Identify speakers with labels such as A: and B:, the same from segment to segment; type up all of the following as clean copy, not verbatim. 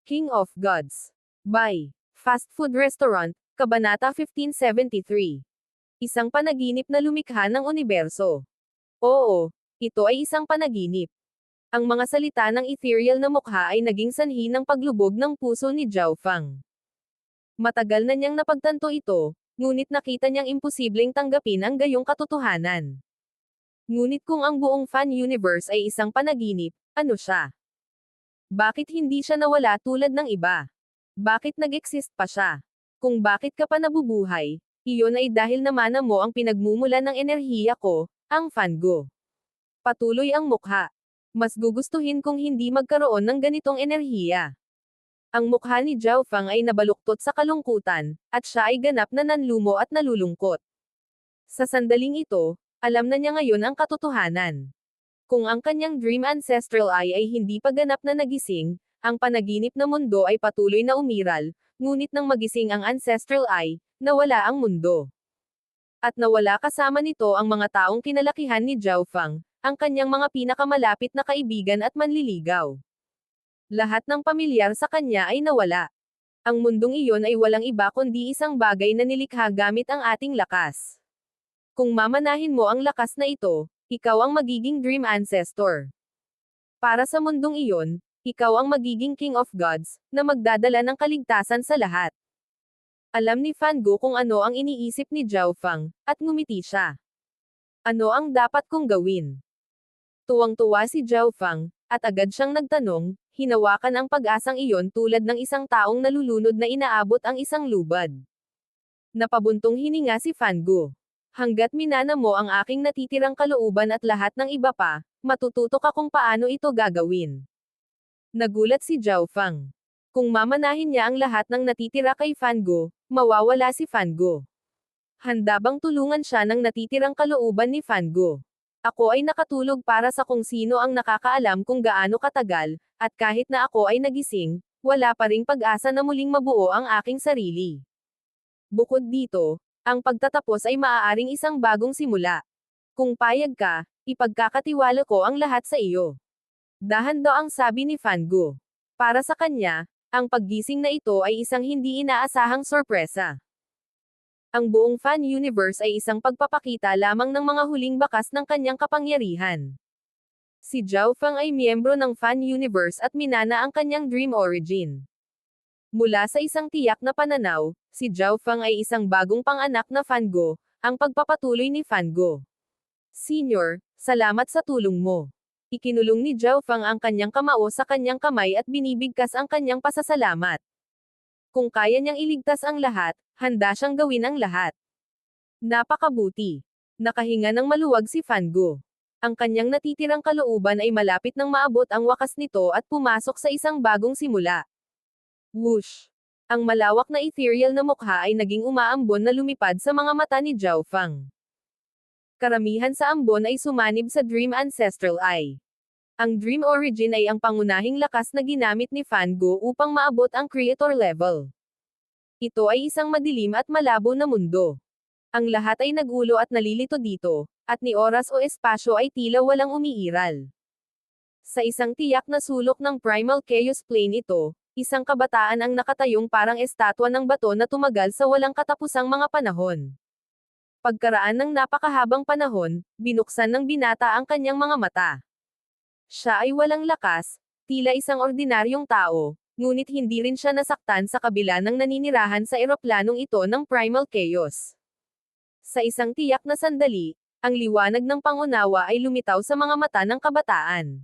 A: King of Gods. By Fast Food Restaurant, Kabanata 1573. Isang panaginip na lumikha ng universo. Oo, ito ay isang panaginip. Ang mga salita ng ethereal na mukha ay naging sanhi ng paglubog ng puso ni Zhao Fang. Matagal na niyang napagtanto ito, ngunit nakita niyang imposibleng tanggapin ang gayong katotohanan. Ngunit kung ang buong fan universe ay isang panaginip, ano siya? Bakit hindi siya nawala tulad ng iba? Bakit nag-exist pa siya? Kung bakit ka pa nabubuhay, iyon ay dahil namana mo ang pinagmumula ng enerhiya ko, ang Fango. Patuloy ang mukha. Mas gugustuhin kung hindi magkaroon ng ganitong enerhiya. Ang mukha ni Zhao Fang ay nabaluktot sa kalungkutan, at siya ay ganap na nanlumo at nalulungkot. Sa sandaling ito, alam na niya ngayon ang katotohanan. Kung ang kanyang dream ancestral eye ay hindi pa ganap na nagising, ang panaginip na mundo ay patuloy na umiral, ngunit nang magising ang ancestral eye, nawala ang mundo. At nawala kasama nito ang mga taong kinalakihan ni Zhao Fang, ang kanyang mga pinakamalapit na kaibigan at manliligaw. Lahat ng pamilyar sa kanya ay nawala. Ang mundong iyon ay walang iba kundi isang bagay na nilikha gamit ang ating lakas. Kung mamanahin mo ang lakas na ito, ikaw ang magiging dream ancestor. Para sa mundong iyon, ikaw ang magiging King of Gods, na magdadala ng kaligtasan sa lahat. Alam ni Fango kung ano ang iniisip ni Zhao Fang, at ngumiti siya. Ano ang dapat kong gawin? Tuwang-tuwa si Zhao Fang, at agad siyang nagtanong, hinawakan ang pag-asang iyon tulad ng isang taong nalulunod na inaabot ang isang lubad. Napabuntong hininga si Fango. Hanggat minana mo ang aking natitirang kalooban at lahat ng iba pa, matututo ka kung paano ito gagawin. Nagulat si Zhao Fang. Kung mamanahin niya ang lahat ng natitira kay Fango, mawawala si Fango. Handa bang tulungan siya ng natitirang kalooban ni Fango? Ako ay nakatulog para sa kung sino ang nakakaalam kung gaano katagal, at kahit na ako ay nagising, wala pa ring pag-asa na muling mabuo ang aking sarili. Bukod dito, ang pagtatapos ay maaaring isang bagong simula. Kung payag ka, ipagkakatiwala ko ang lahat sa iyo. Dahan-daang sabi ni Fango. Para sa kanya, ang paggising na ito ay isang hindi inaasahang sorpresa. Ang buong fan universe ay isang pagpapakita lamang ng mga huling bakas ng kanyang kapangyarihan. Si Zhao Fang ay miyembro ng fan universe at minana ang kanyang dream origin. Mula sa isang tiyak na pananaw, si Zhao Fang ay isang bagong panganak na Fango, ang pagpapatuloy ni Fango. Senior, salamat sa tulong mo. Ikinulong ni Zhao Fang ang kanyang kamao sa kanyang kamay at binibigkas ang kanyang pasasalamat. Kung kaya niyang iligtas ang lahat, handa siyang gawin ang lahat. Napakabuti. Nakahinga ng maluwag si Fango. Ang kanyang natitirang kalooban ay malapit nang maabot ang wakas nito at pumasok sa isang bagong simula. Whoosh! Ang malawak na ethereal na mukha ay naging umaambon na lumipad sa mga mata ni Zhao Fang. Karamihan sa ambon ay sumanib sa Dream Ancestral Eye. Ang Dream Origin ay ang pangunahing lakas na ginamit ni Fango upang maabot ang Creator level. Ito ay isang madilim at malabo na mundo. Ang lahat ay nagulo at nalilito dito, at ni oras o espasyo ay tila walang umiiral. Sa isang tiyak na sulok ng Primal Chaos Plane ito, isang kabataan ang nakatayong parang estatwa ng bato na tumagal sa walang katapusang mga panahon. Pagkaraan ng napakahabang panahon, binuksan ng binata ang kanyang mga mata. Siya ay walang lakas, tila isang ordinaryong tao, ngunit hindi rin siya nasaktan sa kabila ng naninirahan sa eroplanong ito ng Primal Chaos. Sa isang tiyak na sandali, ang liwanag ng pangunawa ay lumitaw sa mga mata ng kabataan.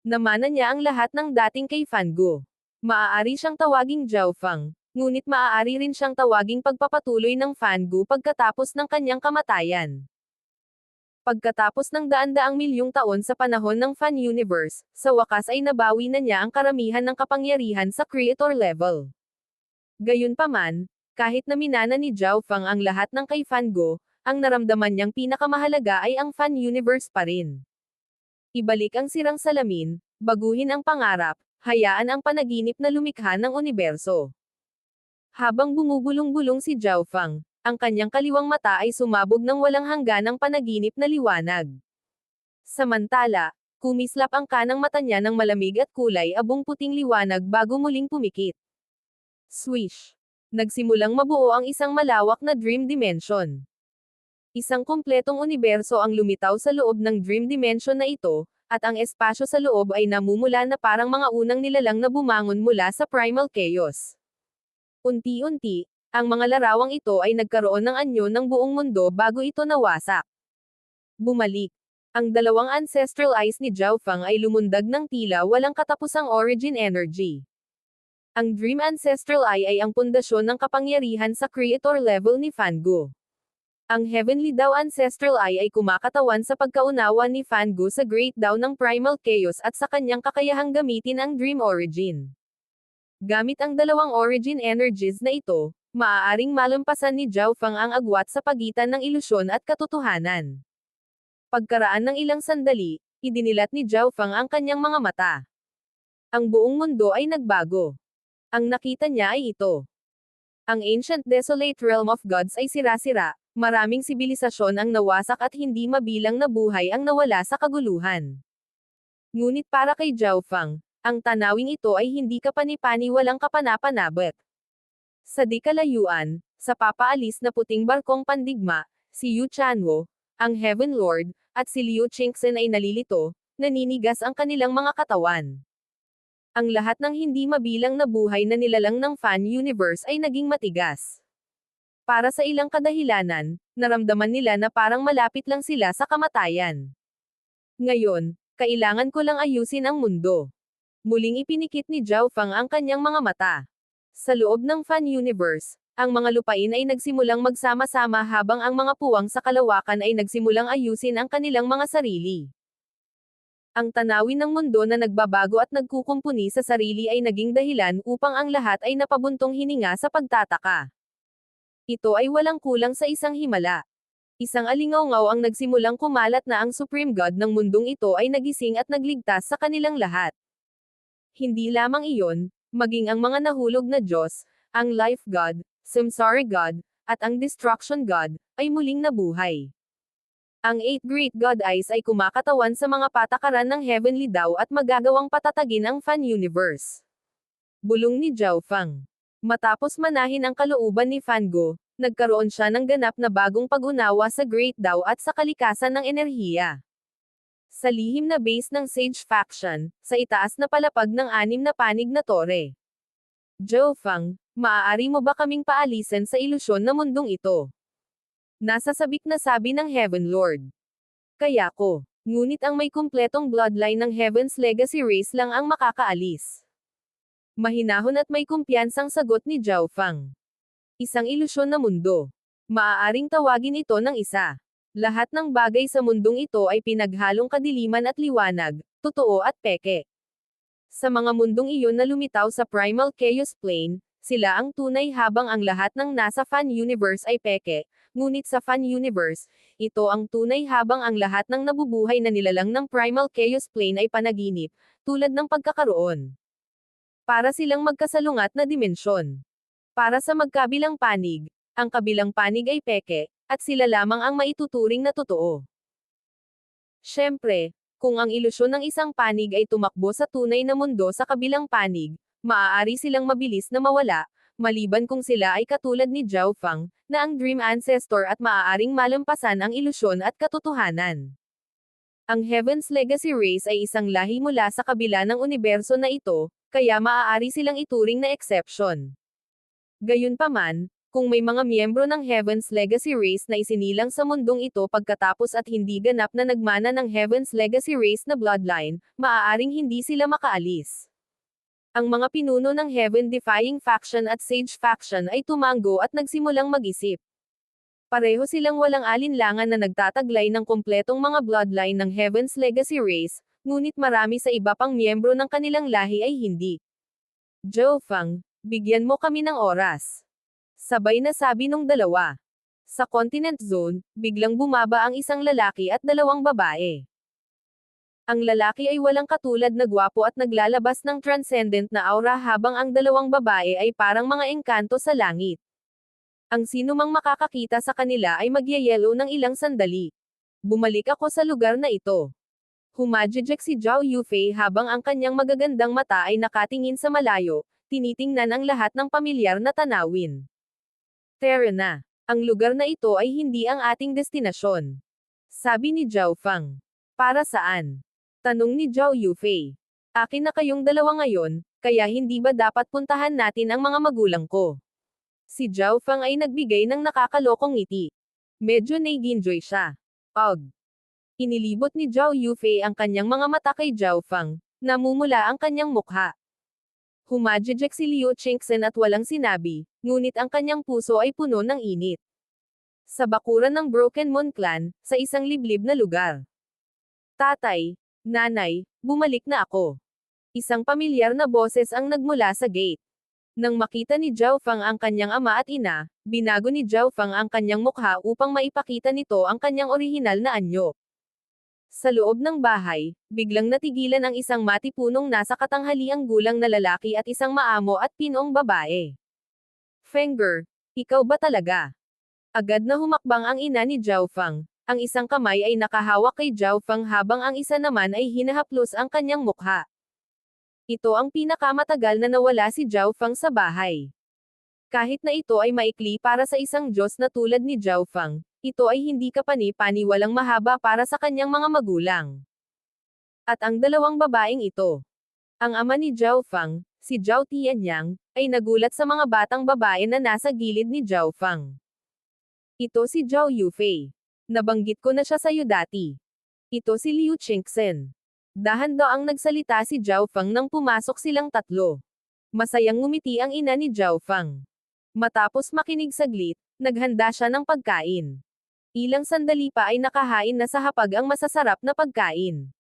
A: Namana niya ang lahat ng dating kay Fango. Maaari siyang tawaging Zhao Fang, ngunit maaari rin siyang tawaging pagpapatuloy ng Fango pagkatapos ng kanyang kamatayan. Pagkatapos ng daan-daang milyong taon sa panahon ng fan universe, sa wakas ay nabawi na niya ang karamihan ng kapangyarihan sa creator level. Gayunpaman, kahit na minana ni Zhao Fang ang lahat ng kay Fango, ang naramdaman niyang pinakamahalaga ay ang fan universe pa rin. Ibalik ang sirang salamin, baguhin ang pangarap, hayaan ang panaginip na lumikha ng universo. Habang bumubulong-bulong si Zhao Fang, ang kanyang kaliwang mata ay sumabog ng walang hangganang panaginip na liwanag. Samantala, Kumislap ang kanang mata niya ng malamig at kulay abong puting liwanag bago muling pumikit. Swish! Nagsimulang mabuo ang isang malawak na dream dimension. Isang kumpletong universo ang lumitaw sa loob ng dream dimension na ito, at ang espasyo sa loob ay namumula na parang mga unang nilalang na bumangon mula sa primal chaos. Unti-unti, ang mga larawang ito ay nagkaroon ng anyo ng buong mundo bago ito nawasak. Bumalik. Ang dalawang ancestral eyes ni Zhao Fang ay lumundag ng tila walang katapusang origin energy. Ang Dream Ancestral Eye ay ang pundasyon ng kapangyarihan sa creator level ni Fan Gu. Ang Heavenly Dao Ancestral Eye ay kumakatawan sa pagkaunawa ni Fan Gu sa Great Dao ng Primal Chaos at sa kanyang kakayahang gamitin ang Dream Origin. Gamit ang dalawang origin energies na ito, maaaring malampasan ni Zhao Fang ang agwat sa pagitan ng ilusyon at katotohanan. Pagkaraan ng ilang sandali, idinilat ni Zhao Fang ang kanyang mga mata. Ang buong mundo ay nagbago. Ang nakita niya ay ito. Ang ancient desolate realm of gods ay sira-sira, maraming sibilisasyon ang nawasak at hindi mabilang na buhay ang nawala sa kaguluhan. Ngunit para kay Zhao Fang, ang tanawing ito ay hindi kapani-pani walang kapanapanabot. Sa di kalayuan, sa papaalis na puting barkong pandigma, si Yu Chanwo, ang Heaven Lord, at si Liu Qingxin ay nalilito, naninigas ang kanilang mga katawan. Ang lahat ng hindi mabilang na buhay na nilalang ng Fan Universe ay naging matigas. Para sa ilang kadahilanan, naramdaman nila na parang malapit lang sila sa kamatayan. Ngayon, kailangan ko lang ayusin ang mundo. Muling ipinikit ni Zhao Fang ang kanyang mga mata. Sa loob ng Fan Universe, ang mga lupain ay nagsimulang magsama-sama habang ang mga puwang sa kalawakan ay nagsimulang ayusin ang kanilang mga sarili. Ang tanawin ng mundo na nagbabago at nagkukumpuni sa sarili ay naging dahilan upang ang lahat ay napabuntong hininga sa pagtataka. Ito ay walang kulang sa isang himala. Isang alingawngaw ang nagsimulang kumalat na ang Supreme God ng mundong ito ay nagising at nagligtas sa kanilang lahat. Hindi lamang iyon, maging ang mga nahulog na Diyos, ang Life God, Samsara God, at ang Destruction God, ay muling nabuhay. Ang Eight Great God Eyes ay kumakatawan sa mga patakaran ng Heavenly Dao at magagawang patatagin ang Fan Universe. Bulong ni Zhao Fang. Matapos manahin ang kalooban ni Fan Gu, nagkaroon siya ng ganap na bagong pag-unawa sa Great Dao at sa kalikasan ng enerhiya. Sa lihim na base ng Sage Faction, sa itaas na palapag ng 6 na panig na tore. Zhao Fang, maaari mo ba kaming paalisan sa ilusyon na mundong ito? Nasasabik na sabi ng Heaven Lord. Kaya ko. Ngunit ang may kumpletong bloodline ng Heaven's Legacy race lang ang makakaalis. Mahinahon at may kumpiyansang sagot ni Zhao Fang. Isang ilusyon na mundo. Maaaring tawagin ito ng isa. Lahat ng bagay sa mundong ito ay pinaghalong kadiliman at liwanag, totoo at peke. Sa mga mundong iyon na lumitaw sa Primal Chaos Plane, sila ang tunay habang ang lahat ng nasa Fan Universe ay peke, ngunit sa Fan Universe, ito ang tunay habang ang lahat ng nabubuhay na nilalang ng Primal Chaos Plane ay panaginip, tulad ng pagkakaroon. Para silang magkasalungat na dimensyon. Para sa magkabilang panig, ang kabilang panig ay peke, at sila lamang ang maituturing na totoo. Siyempre, kung ang ilusyon ng isang panig ay tumakbo sa tunay na mundo sa kabilang panig, maaari silang mabilis na mawala, maliban kung sila ay katulad ni Zhao Fang, na ang Dream Ancestor at maaaring malampasan ang ilusyon at katotohanan. Ang Heaven's Legacy Race ay isang lahi mula sa kabila ng universo na ito, kaya maaari silang ituring na exception. Gayunpaman, kung may mga miyembro ng Heaven's Legacy Race na isinilang sa mundong ito pagkatapos at hindi ganap na nagmana ng Heaven's Legacy Race na bloodline, maaaring hindi sila makaalis. Ang mga pinuno ng Heaven-defying faction at Sage faction ay tumango at nagsimulang mag-isip. Pareho silang walang alinlangan na nagtataglay ng kumpletong mga bloodline ng Heaven's Legacy Race, ngunit marami sa iba pang miyembro ng kanilang lahi ay hindi. Zhao Fang, bigyan mo kami ng oras. Sabay na sabi nung dalawa. Sa Continent Zone, biglang bumaba ang isang lalaki at dalawang babae. Ang lalaki ay walang katulad na gwapo at naglalabas ng transcendent na aura habang ang dalawang babae ay parang mga engkanto sa langit. Ang sinumang makakakita sa kanila ay magyayelo ng ilang sandali. Bumalik ako sa lugar na ito. Humajijek si Zhao Yufei habang ang kanyang magagandang mata ay nakatingin sa malayo, tinitingnan ang lahat ng pamilyar na tanawin. Tara na. Ang lugar na ito ay hindi ang ating destinasyon. Sabi ni Zhao Fang. Para saan? Tanong ni Zhao Yufei. Akin na kayong dalawa ngayon, kaya hindi ba dapat puntahan natin ang mga magulang ko? Si Zhao Fang ay nagbigay ng nakakalokong ngiti. Medyo naiginjoy siya. Og. Inilibot ni Zhao Yufei ang kanyang mga mata kay Zhao Fang, namumula ang kanyang mukha. Humajijek si Liu Qingxin at walang sinabi, ngunit ang kanyang puso ay puno ng init. Sa bakuran ng Broken Moon Clan, sa isang liblib na lugar. Tatay, nanay, bumalik na ako. Isang pamilyar na boses ang nagmula sa gate. Nang makita ni Zhao Fang ang kanyang ama at ina, binago ni Zhao Fang ang kanyang mukha upang maipakita nito ang kanyang orihinal na anyo. Sa loob ng bahay, biglang natigilan ang isang matipunong nasa katanghaliang gulang na lalaki at isang maamo at pinong babae. Fenger, ikaw ba talaga? Agad na humakbang ang ina ni Zhao Fang. Ang isang kamay ay nakahawak kay Zhao Fang habang ang isa naman ay hinahaplos ang kanyang mukha. Ito ang pinakamatagal na nawala si Zhao Fang sa bahay. Kahit na ito ay maikli para sa isang Diyos na tulad ni Zhao Fang, ito ay hindi kapani-paniwalang mahaba para sa kanyang mga magulang. At ang dalawang babaeng ito. Ang ama ni Zhao Fang, si Zhao Tianyang, ay nagulat sa mga batang babae na nasa gilid ni Zhao Fang. Ito si Zhao Yufei. Nabanggit ko na siya sa iyo dati. Ito si Liu Qingxin. Dahan-daang nagsalita si Zhao Fang nang pumasok silang tatlo. Masayang ngumiti ang ina ni Zhao Fang. Matapos makinig saglit, naghanda siya ng pagkain. Ilang sandali pa ay nakahain na sa hapag ang masasarap na pagkain.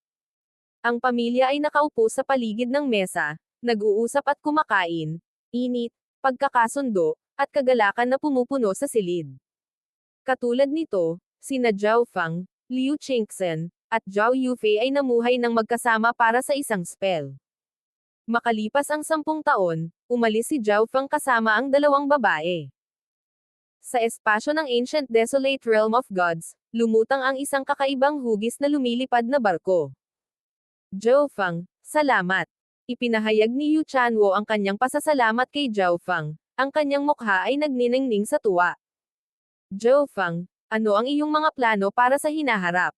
A: Ang pamilya ay nakaupo sa paligid ng mesa, nag-uusap at kumakain, init, pagkakasundo, at kagalakan na pumupuno sa silid. Katulad nito, sina Zhao Fang, Liu Qingxin, at Zhao Yufei ay namuhay ng magkasama para sa isang spell. Makalipas ang 10 taon, umalis si Zhao Fang kasama ang dalawang babae. Sa espasyo ng Ancient Desolate Realm of Gods, lumutang ang isang kakaibang hugis na lumilipad na barko. Zhao Fang, salamat. Ipinahayag ni Yu Chanwo ang kanyang pasasalamat kay Zhao Fang. Ang kanyang mukha ay nagniningning sa tuwa. Zhao Fang, ano ang iyong mga plano para sa hinaharap?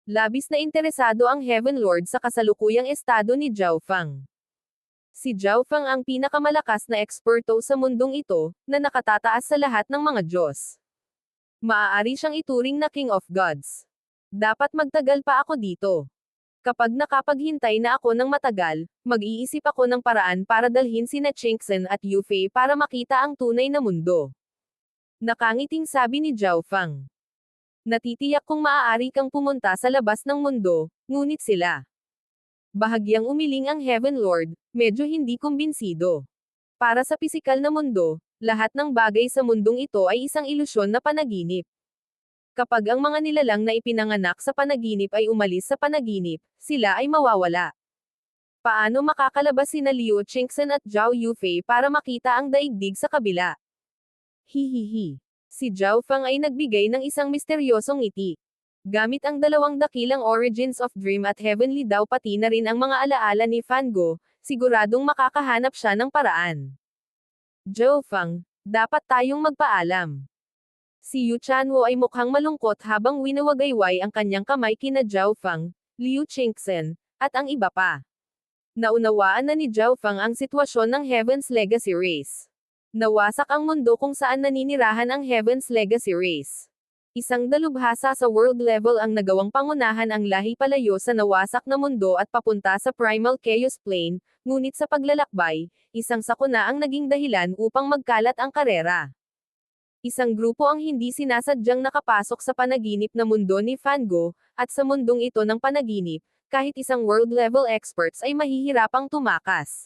A: Labis na interesado ang Heaven Lord sa kasalukuyang estado ni Zhao Fang. Si Zhao Fang ang pinakamalakas na eksperto sa mundong ito, na nakatataas sa lahat ng mga Diyos. Maaari siyang ituring na King of Gods. Dapat magtagal pa ako dito. Kapag nakapaghintay na ako ng matagal, mag-iisip ako ng paraan para dalhin sina Qingxin at Yufei para makita ang tunay na mundo. Nakangiting sabi ni Zhao Fang. Natitiyak kong maaari kang pumunta sa labas ng mundo, ngunit sila. Bahagyang umiling ang Heaven Lord, medyo hindi kumbinsido. Para sa pisikal na mundo, lahat ng bagay sa mundong ito ay isang ilusyon na panaginip. Kapag ang mga nilalang na ipinanganak sa panaginip ay umalis sa panaginip, sila ay mawawala. Paano makakalabas sina Liu Qingxin at Zhao Yufei para makita ang daigdig sa kabila? Hihihi. Si Zhao Fang ay nagbigay ng isang misteryosong ngiti. Gamit ang dalawang dakilang Origins of Dream at Heavenly daw pati na rin ang mga alaala ni Fango, siguradong makakahanap siya ng paraan. Zhao Fang, dapat tayong magpaalam. Si Yu Chanwo ay mukhang malungkot habang winawagayway ang kanyang kamay kina Zhao Fang, Liu Qingxin, at ang iba pa. Naunawaan na ni Zhao Fang ang sitwasyon ng Heaven's Legacy Race. Nawasak ang mundo kung saan naninirahan ang Heaven's Legacy Race. Isang dalubhasa sa world level ang nagawang pangunahan ang lahi palayo sa nawasak na mundo at papunta sa Primal Chaos Plane, ngunit sa paglalakbay, isang sakuna ang naging dahilan upang magkalat ang karera. Isang grupo ang hindi sinasadyang nakapasok sa panaginip na mundo ni Fango, at sa mundong ito ng panaginip, kahit isang world level experts ay mahihirapang tumakas.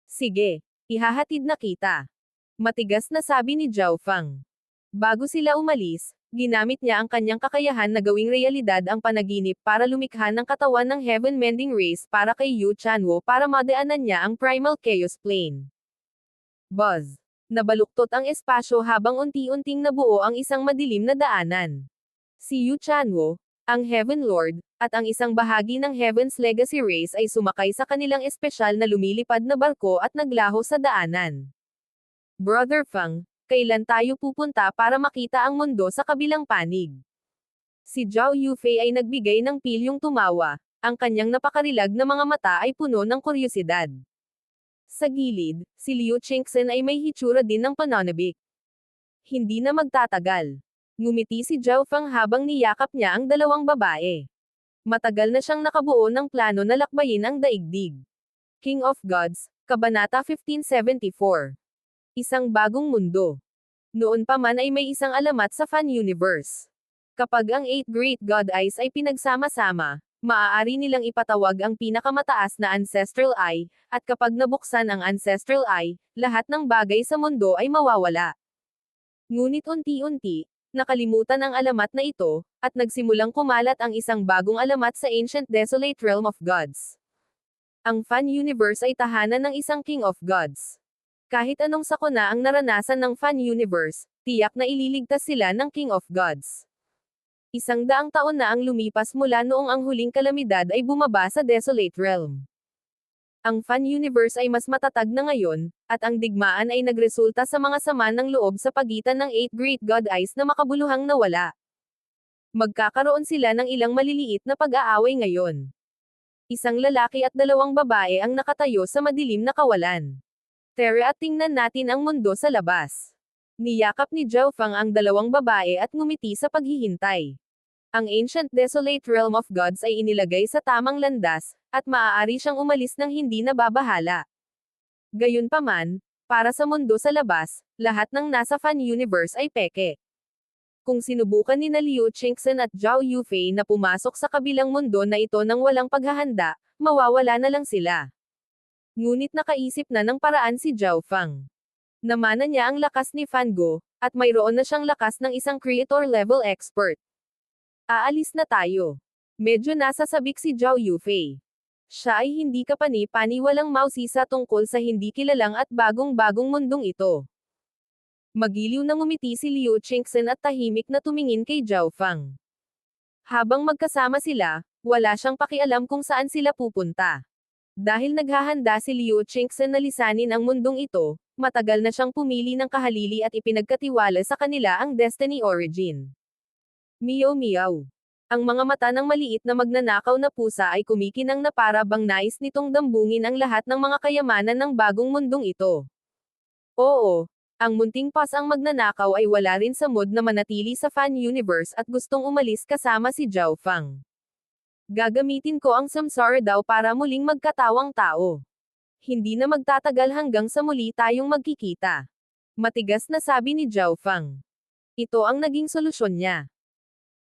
A: Sige, ihahatid na kita. Matigas na sabi ni Zhao Fang. Bago sila umalis, ginamit niya ang kanyang kakayahan na gawing realidad ang panaginip para lumikha ng katawan ng Heaven Mending Race para kay Yu Chanwo para madaanan niya ang Primal Chaos Plane. Buzz. Nabaluktot ang espasyo habang unti-unting nabuo ang isang madilim na daanan. Si Yu Chanwo, ang Heaven Lord, at ang isang bahagi ng Heaven's Legacy Race ay sumakay sa kanilang espesyal na lumilipad na barko at naglaho sa daanan. Brother Fang, kailan tayo pupunta para makita ang mundo sa kabilang panig? Si Zhao Yufei ay nagbigay ng pilyong tumawa, ang kanyang napakarilag na mga mata ay puno ng kuryosidad. Sa gilid, si Liu Qingxin ay may hitsura din ng pananabik. Hindi na magtatagal. Ngumiti si Zhao Fang habang niyakap niya ang dalawang babae. Matagal na siyang nakabuo ng plano na lakbayin ang daigdig. King of Gods, Kabanata 1574. Isang bagong mundo. Noon pa man ay may isang alamat sa fan universe. Kapag ang 8 Great God Eyes ay pinagsama-sama, maaari nilang ipatawag ang pinakamataas na Ancestral Eye, at kapag nabuksan ang Ancestral Eye, lahat ng bagay sa mundo ay mawawala. Ngunit unti-unti, nakalimutan ang alamat na ito, at nagsimulang kumalat ang isang bagong alamat sa Ancient Desolate Realm of Gods. Ang fan universe ay tahanan ng isang King of Gods. Kahit anong sakuna ang naranasan ng fan universe, tiyak na ililigtas sila ng King of Gods. 100 taon na ang lumipas mula noong ang huling kalamidad ay bumaba sa Desolate Realm. Ang fan universe ay mas matatag na ngayon, at ang digmaan ay nagresulta sa mga sama ng loob sa pagitan ng 8 Great God Eyes na makabuluhang nawala. Magkakaroon sila ng ilang maliliit na pag-aaway ngayon. Isang lalaki at 2 babae ang nakatayo sa madilim na kawalan. Tara at tingnan natin ang mundo sa labas. Niyakap ni Zhao Fang ang 2 babae at ngumiti sa paghihintay. Ang Ancient Desolate Realm of Gods ay inilagay sa tamang landas, at maaari siyang umalis ng hindi nababahala. Gayunpaman, para sa mundo sa labas, lahat ng nasa fan universe ay peke. Kung sinubukan ni Liu Qingxin at Zhao Yufei na pumasok sa kabilang mundo na ito nang walang paghahanda, mawawala na lang sila. Ngunit nakaisip na ng paraan si Zhao Fang. Namana niya ang lakas ni Fan Go, at mayroon na siyang lakas ng isang creator-level expert. Aalis na tayo. Medyo nasasabik si Zhao Yufei. Siya ay hindi kapani-paniwalang mausisa tungkol sa hindi kilalang at bagong-bagong mundong ito. Magiliw na ngumiti si Liu Qingxin at tahimik na tumingin kay Zhao Fang. Habang magkasama sila, wala siyang pakialam kung saan sila pupunta. Dahil naghahanda si Liu Qingxin na lisanin ang mundong ito, matagal na siyang pumili ng kahalili at ipinagkatiwala sa kanila ang Destiny Origin. Meow meow. Ang mga mata ng maliit na magnanakaw na pusa ay kumikinang na para bang nais nitong dambungin ang lahat ng mga kayamanan ng bagong mundong ito. Oo, ang munting pas ang magnanakaw ay wala rin sa mood na manatili sa fan universe at gustong umalis kasama si Zhao Fang. Gagamitin ko ang samsara daw para muling magkatawang tao. Hindi na magtatagal hanggang sa muli tayong magkikita. Matigas na sabi ni Zhao Fang. Ito ang naging solusyon niya.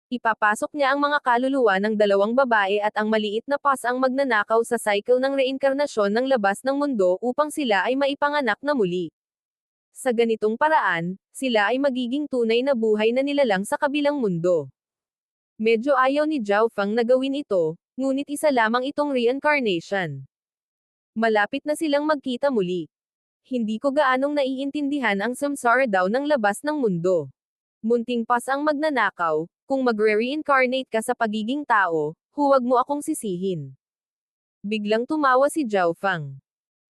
A: Ipapasok niya ang mga kaluluwa ng 2 babae at ang maliit na pas ang magnanakaw sa cycle ng reinkarnasyon ng labas ng mundo upang sila ay maipanganak na muli. Sa ganitong paraan, sila ay magiging tunay na buhay na nilalang sa kabilang mundo. Medyo ayaw ni Zhao Fang na gawin ito, ngunit isa lamang itong reincarnation. Malapit na silang magkita muli. Hindi ko gaanong naiintindihan ang samsara daw ng labas ng mundo. Munting pas ang magnanakaw, kung magre-reincarnate ka sa pagiging tao, huwag mo akong sisihin. Biglang tumawa si Zhao Fang.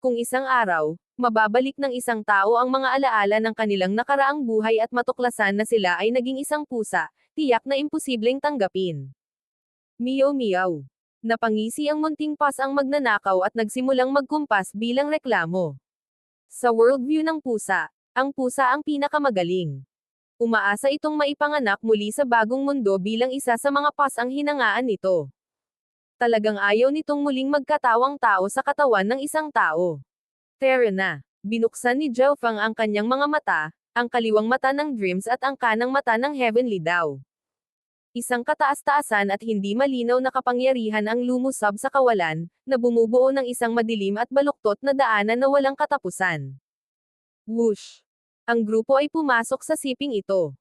A: Kung isang araw, mababalik ng isang tao ang mga alaala ng kanilang nakaraang buhay at matuklasan na sila ay naging isang pusa, tiyak na imposibleng tanggapin. Meow meow. Napangisi ang munting pas ang magnanakaw at nagsimulang magkumpas bilang reklamo. Sa worldview ng pusa, ang pusa ang pinakamagaling. Umaasa itong maipanganak muli sa bagong mundo bilang isa sa mga pas ang hinangaan nito. Talagang ayaw nitong muling magkatawang tao sa katawan ng isang tao. Tara na. Binuksan ni Zhao Fang ang kanyang mga mata, ang kaliwang mata ng dreams at ang kanang mata ng heavenly daw. Isang kataas-taasan at hindi malinaw na kapangyarihan ang lumusab sa kawalan, na bumubuo ng isang madilim at baluktot na daanan na walang katapusan. Whoosh! Ang grupo ay pumasok sa siping ito.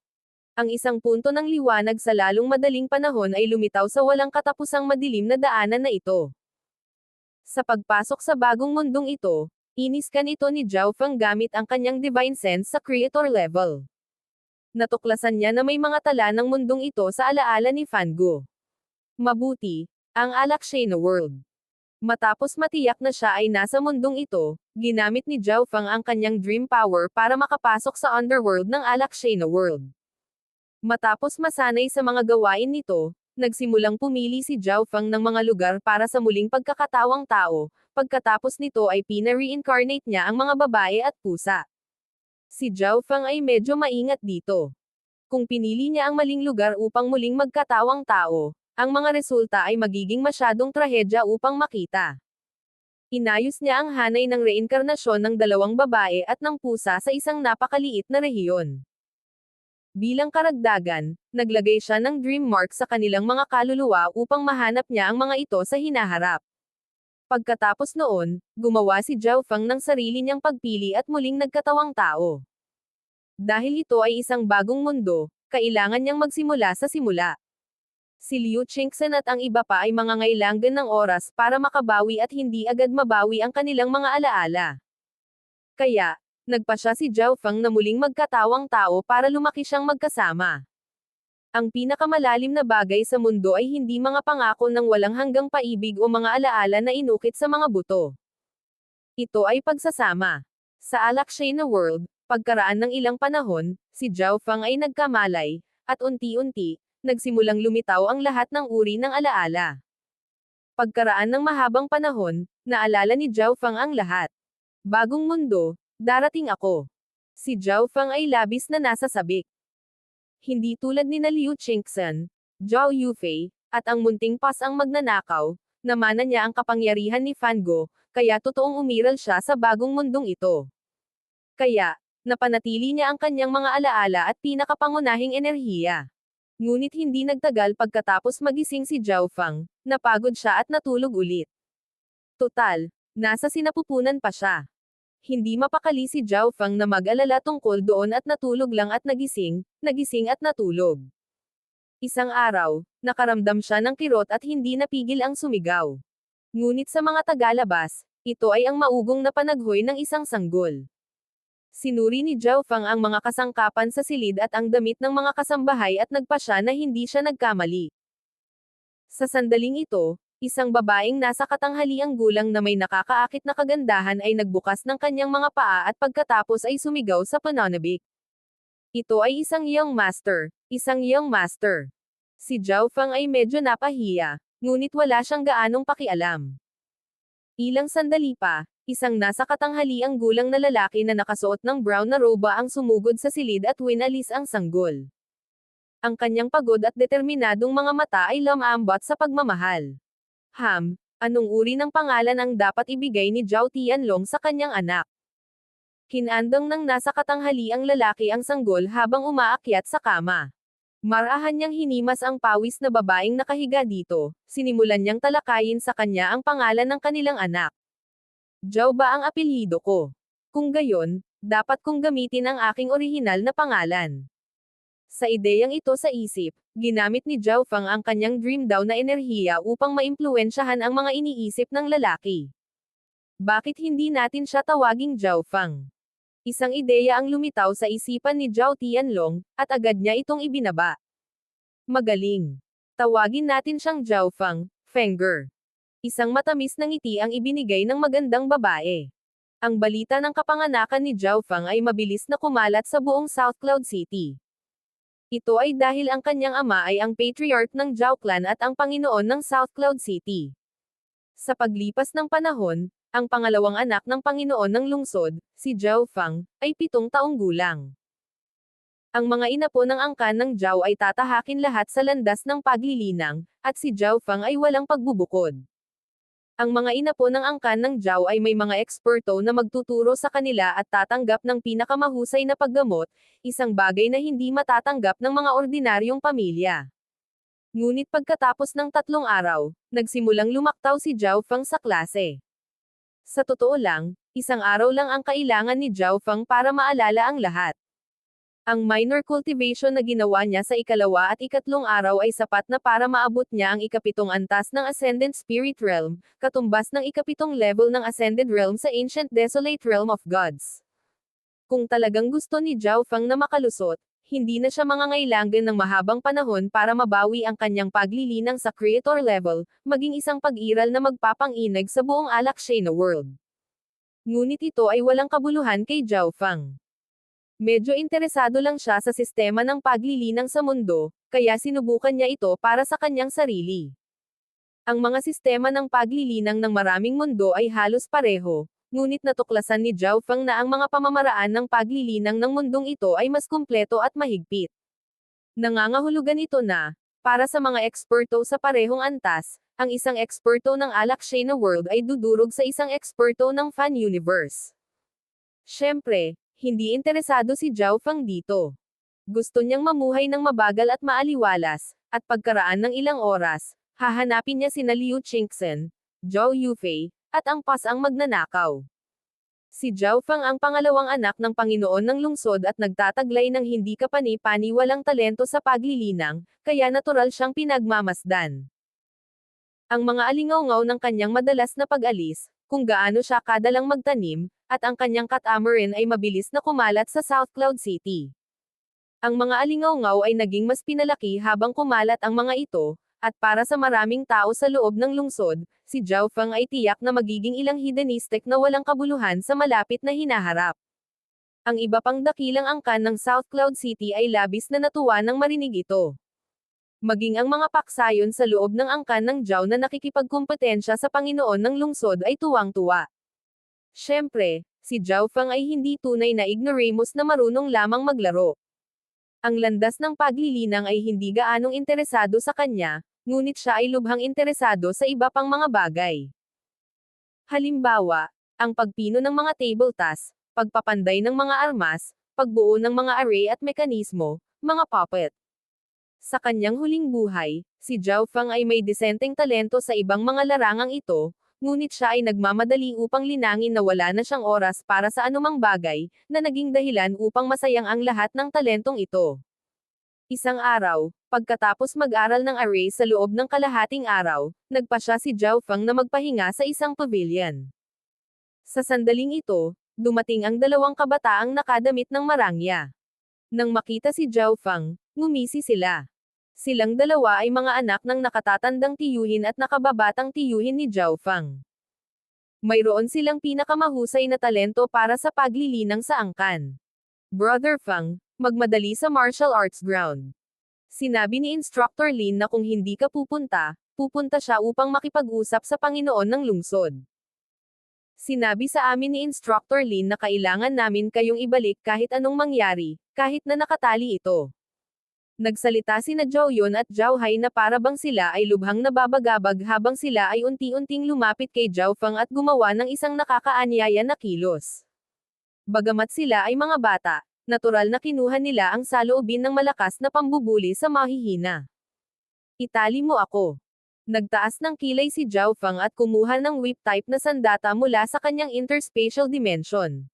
A: Ang isang punto ng liwanag sa lalong madaling panahon ay lumitaw sa walang katapusang madilim na daanan na ito. Sa pagpasok sa bagong mundong ito, iniskan ito ni Zhao Fang gamit ang kanyang divine sense sa creator level. Natuklasan niya na may mga tala ng mundong ito sa alaala ni Fan Go. Mabuti, ang Alakshana World. Matapos matiyak na siya ay nasa mundong ito, ginamit ni Zhao Feng ang kanyang dream power para makapasok sa underworld ng Alakshana World. Matapos masanay sa mga gawain nito, nagsimulang pumili si Zhao Feng ng mga lugar para sa muling pagkakatawang tao, pagkatapos nito ay pina-reincarnate niya ang mga babae at pusa. Si Zhao Feng ay medyo maingat dito. Kung pinili niya ang maling lugar upang muling magkatawang tao, ang mga resulta ay magiging masyadong trahedya upang makita. Inayos niya ang hanay ng reinkarnasyon ng 2 babae at ng pusa sa isang napakaliit na rehiyon. Bilang karagdagan, naglagay siya ng dream mark sa kanilang mga kaluluwa upang mahanap niya ang mga ito sa hinaharap. Pagkatapos noon, gumawa si Zhao Feng ng sarili niyang pagpili at muling nagkatawang tao. Dahil ito ay isang bagong mundo, kailangan niyang magsimula sa simula. Si Liu Qingxin at ang iba pa ay mangangailangan ng oras para makabawi at hindi agad mabawi ang kanilang mga alaala. Kaya, nagpa siya si Zhao Feng na muling magkatawang tao para lumaki siyang magkasama. Ang pinakamalalim na bagay sa mundo ay hindi mga pangako ng walang hanggang paibig o mga alaala na inukit sa mga buto. Ito ay pagsasama. Sa Alakshana World, pagkaraan ng ilang panahon, si Zhao Feng ay nagkamalay, at unti-unti, nagsimulang lumitaw ang lahat ng uri ng alaala. Pagkaraan ng mahabang panahon, naalala ni Zhao Feng ang lahat. Bagong mundo, darating ako. Si Zhao Feng ay labis na nasa sabik. Hindi tulad ni Liu Qingxin, Zhao Yufei, at ang munting pas ang magnanakaw, namana niya ang kapangyarihan ni Fan Guo, kaya totoong umiral siya sa bagong mundong ito. Kaya, napanatili niya ang kanyang mga alaala at pinakapangunahing enerhiya. Ngunit hindi nagtagal pagkatapos magising si Zhao Feng, napagod siya at natulog ulit. Total, nasa sinapupunan pa siya. Hindi mapakali si Zhao Feng na mag-alala tungkol doon at natulog lang at nagising at natulog. Isang araw, nakaramdam siya ng kirot at hindi napigil ang sumigaw. Ngunit sa mga tagalabas, ito ay ang maugong na panaghoy ng isang sanggol. Sinuri ni Zhao Feng ang mga kasangkapan sa silid at ang damit ng mga kasambahay at nagpasya na hindi siya nagkamali. Sa sandaling ito, isang babaeng nasa katanghaliang gulang na may nakakaakit na kagandahan ay nagbukas ng kanyang mga paa at pagkatapos ay sumigaw sa pananabik. Ito ay isang young master. Si Zhao Feng ay medyo napahiya, ngunit wala siyang gaanong pakialam. Ilang sandali pa, isang nasa katanghaliang gulang na lalaki na nakasuot ng brown na roba ang sumugod sa silid at winalis ang sanggol. Ang kanyang pagod at determinadong mga mata ay lumambot sa pagmamahal. Anong uri ng pangalan ang dapat ibigay ni Zhao Tianlong sa kanyang anak? Kinandong ng nasa katanghaliang lalaki ang sanggol habang umaakyat sa kama. Marahan niyang hinimas ang pawis na babaeng nakahiga dito, sinimulan niyang talakayin sa kanya ang pangalan ng kanilang anak. Zhao ba ang apelyido ko? Kung gayon, dapat kong gamitin ang aking orihinal na pangalan. Sa ideyang ito sa isip, ginamit ni Zhao Feng ang kanyang dream daw na enerhiya upang maimpluwensyahan ang mga iniisip ng lalaki. Bakit hindi natin siya tawaging Zhao Feng? Isang ideya ang lumitaw sa isipan ni Zhao Tianlong, at agad niya itong ibinaba. Magaling. Tawagin natin siyang Zhao Feng, Fenger. Isang matamis na ngiti ang ibinigay ng magandang babae. Ang balita ng kapanganakan ni Zhao Feng ay mabilis na kumalat sa buong South Cloud City. Ito ay dahil ang kanyang ama ay ang patriarch ng Zhao Clan at ang Panginoon ng South Cloud City. Sa paglipas ng panahon, ang pangalawang anak ng Panginoon ng lungsod, si Zhao Feng, ay 7 taong gulang. Ang mga inapo ng angkan ng Zhao ay tatahakin lahat sa landas ng paglilinang, at si Zhao Feng ay walang pagbubukod. Ang mga inapo ng angkan ng Zhao ay may mga eksperto na magtuturo sa kanila at tatanggap ng pinakamahusay na paggamot, isang bagay na hindi matatanggap ng mga ordinaryong pamilya. Ngunit pagkatapos ng 3 araw, nagsimulang lumaktaw si Zhao Feng sa klase. Sa totoo lang, isang araw lang ang kailangan ni Zhao Feng para maalala ang lahat. Ang minor cultivation na ginawa niya sa ikalawa at ikatlong araw ay sapat na para maabot niya ang ikapitong antas ng Ascendant Spirit Realm, katumbas ng ikapitong level ng Ascended Realm sa Ancient Desolate Realm of Gods. Kung talagang gusto ni Zhao Feng na makalusot, hindi na siya mangangailangan ng mahabang panahon para mabawi ang kanyang paglilinang sa creator level, maging isang pag-iral na magpapanginag sa buong Alakshana world. Ngunit ito ay walang kabuluhan kay Zhao Feng. Medyo interesado lang siya sa sistema ng paglilinang sa mundo, kaya sinubukan niya ito para sa kanyang sarili. Ang mga sistema ng paglilinang ng maraming mundo ay halos pareho, ngunit natuklasan ni Zhao Feng na ang mga pamamaraan ng paglilinang ng mundong ito ay mas kumpleto at mahigpit. Nangangahulugan ito na, para sa mga eksperto sa parehong antas, ang isang eksperto ng Alakshana world ay dudurog sa isang eksperto ng Fan Universe. Siyempre, hindi interesado si Zhao Feng dito. Gusto niyang mamuhay ng mabagal at maaliwalas, at pagkaraan ng ilang oras, hahanapin niya sina Liu Qingxin, Zhao Yufei, at ang pas ang magnanakaw. Si Zhao Feng ang pangalawang anak ng Panginoon ng lungsod at nagtataglay ng hindi kapani-paniwalang talento sa paglilinang, kaya natural siyang pinagmamasdan. Ang mga alingawngaw ng kanyang madalas na pag-alis, kung gaano siya kadalang magtanim, at ang kanyang catamaran ay mabilis na kumalat sa South Cloud City. Ang mga alingawngaw ay naging mas pinalaki habang kumalat ang mga ito, at para sa maraming tao sa loob ng lungsod, si Zhao Feng ay tiyak na magiging ilang hedonistic na walang kabuluhan sa malapit na hinaharap. Ang iba pang dakilang angkan ng South Cloud City ay labis na natuwa nang marinig ito. Maging ang mga paksayon sa loob ng angkan ng Zhao na nakikipagkumpetensya sa Panginoon ng lungsod ay tuwang-tuwa. Siyempre, si Zhao Feng ay hindi tunay na ignoramus na marunong lamang maglaro. Ang landas ng paglilinang ay hindi gaanong interesado sa kanya, ngunit siya ay lubhang interesado sa iba pang mga bagay. Halimbawa, ang pagpino ng mga table tasks, pagpapanday ng mga armas, pagbuo ng mga array at mekanismo, mga puppet. Sa kanyang huling buhay, si Zhao Feng ay may disenteng talento sa ibang mga larangang ito, ngunit siya ay nagmamadali upang linangin na wala na siyang oras para sa anumang bagay, na naging dahilan upang masayang ang lahat ng talentong ito. Isang araw, pagkatapos mag-aral ng array sa loob ng kalahating araw, nagpasya si Zhao Feng na magpahinga sa isang pavilion. Sa sandaling ito, dumating ang dalawang kabataang nakadamit ng marangya. Nang makita si Zhao Feng, ngumisi sila. Silang dalawa ay mga anak ng nakatatandang tiyuhin at nakababatang tiyuhin ni Zhao Feng. Mayroon silang pinakamahusay na talento para sa paglilinang sa angkan. Brother Feng, magmadali sa martial arts ground. Sinabi ni Instructor Lin na kung hindi ka pupunta, pupunta siya upang makipag-usap sa Panginoon ng lungsod. Sinabi sa amin ni Instructor Lin na kailangan namin kayong ibalik kahit anong mangyari, kahit na nakatali ito. Nagsalita sina Zhao Yun at Zhao Hai na para bang sila ay lubhang nababagabag habang sila ay unti-unting lumapit kay Zhao Feng at gumawa ng isang nakakaanyaya na kilos. Bagamat sila ay mga bata, natural na kinuha nila ang saloobin ng malakas na pambubuli sa mahihina. Itali mo ako. Nagtaas ng kilay si Zhao Feng at kumuha ng whip type na sandata mula sa kanyang interspatial dimension.